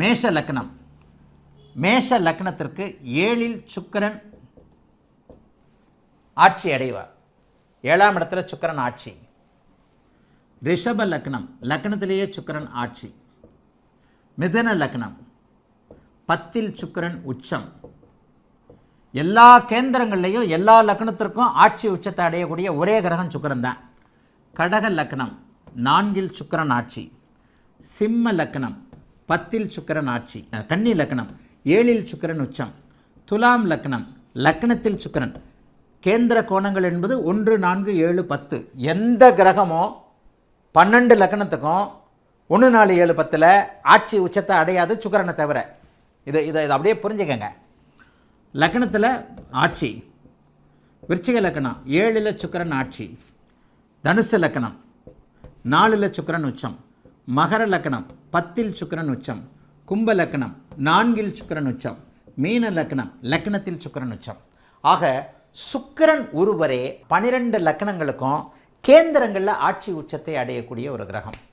மேஷ லக்னம். மேஷ லக்னத்திற்கு 7ல் சுக்கிரன் ஆட்சி அடைவார். 7ஆம் இடத்துல சுக்கிரன் ஆட்சி. ரிஷப லக்னம், லக்னத்திலேயே சுக்கிரன் ஆட்சி. மிதுன லக்னம், 10ல் சுக்கிரன் உச்சம். எல்லா கேந்திரங்கள்லையும் எல்லா லக்னத்திற்கும் ஆட்சி உச்சத்தை அடையக்கூடிய ஒரே கிரகம் சுக்கிரன் தான். கடக லக்னம், 4ல் சுக்கிரன் ஆட்சி. சிம்ம லக்னம், 10ல் சுக்கிரன் ஆட்சி. கன்னி லக்னம், 7ல் சுக்கிரன் உச்சம். துலாம் லக்னம், லக்னத்தில் சுக்கிரன். கேந்திர கோணங்கள் என்பது 1, 4, 7, 10. எந்த கிரகமோ 12 லக்னத்துக்கும் 1, 4, 7, 10 ஆட்சி உச்சத்தை அடையாது சுக்கிரனை தவிர. இதை அப்படியே புரிஞ்சுக்கங்க. லக்னத்தில் ஆட்சி. விருச்சிக லக்னம், 7ல் சுக்கிரன் ஆட்சி. தனுசு லக்னம், 4ல் சுக்கிரன் உச்சம். மகர லக்னம், 10ல் சுக்கிரன் உச்சம். கும்ப லக்னம், 4ல் சுக்கிரன் உச்சம். மீன லக்னம், லக்னத்தில் சுக்கிரன் உச்சம். ஆக சுக்கிரன் ஒருவரே 12 லக்னங்களுக்கும் கேந்திரங்களில் ஆட்சி உச்சத்தை அடையக்கூடிய ஒரு கிரகம்.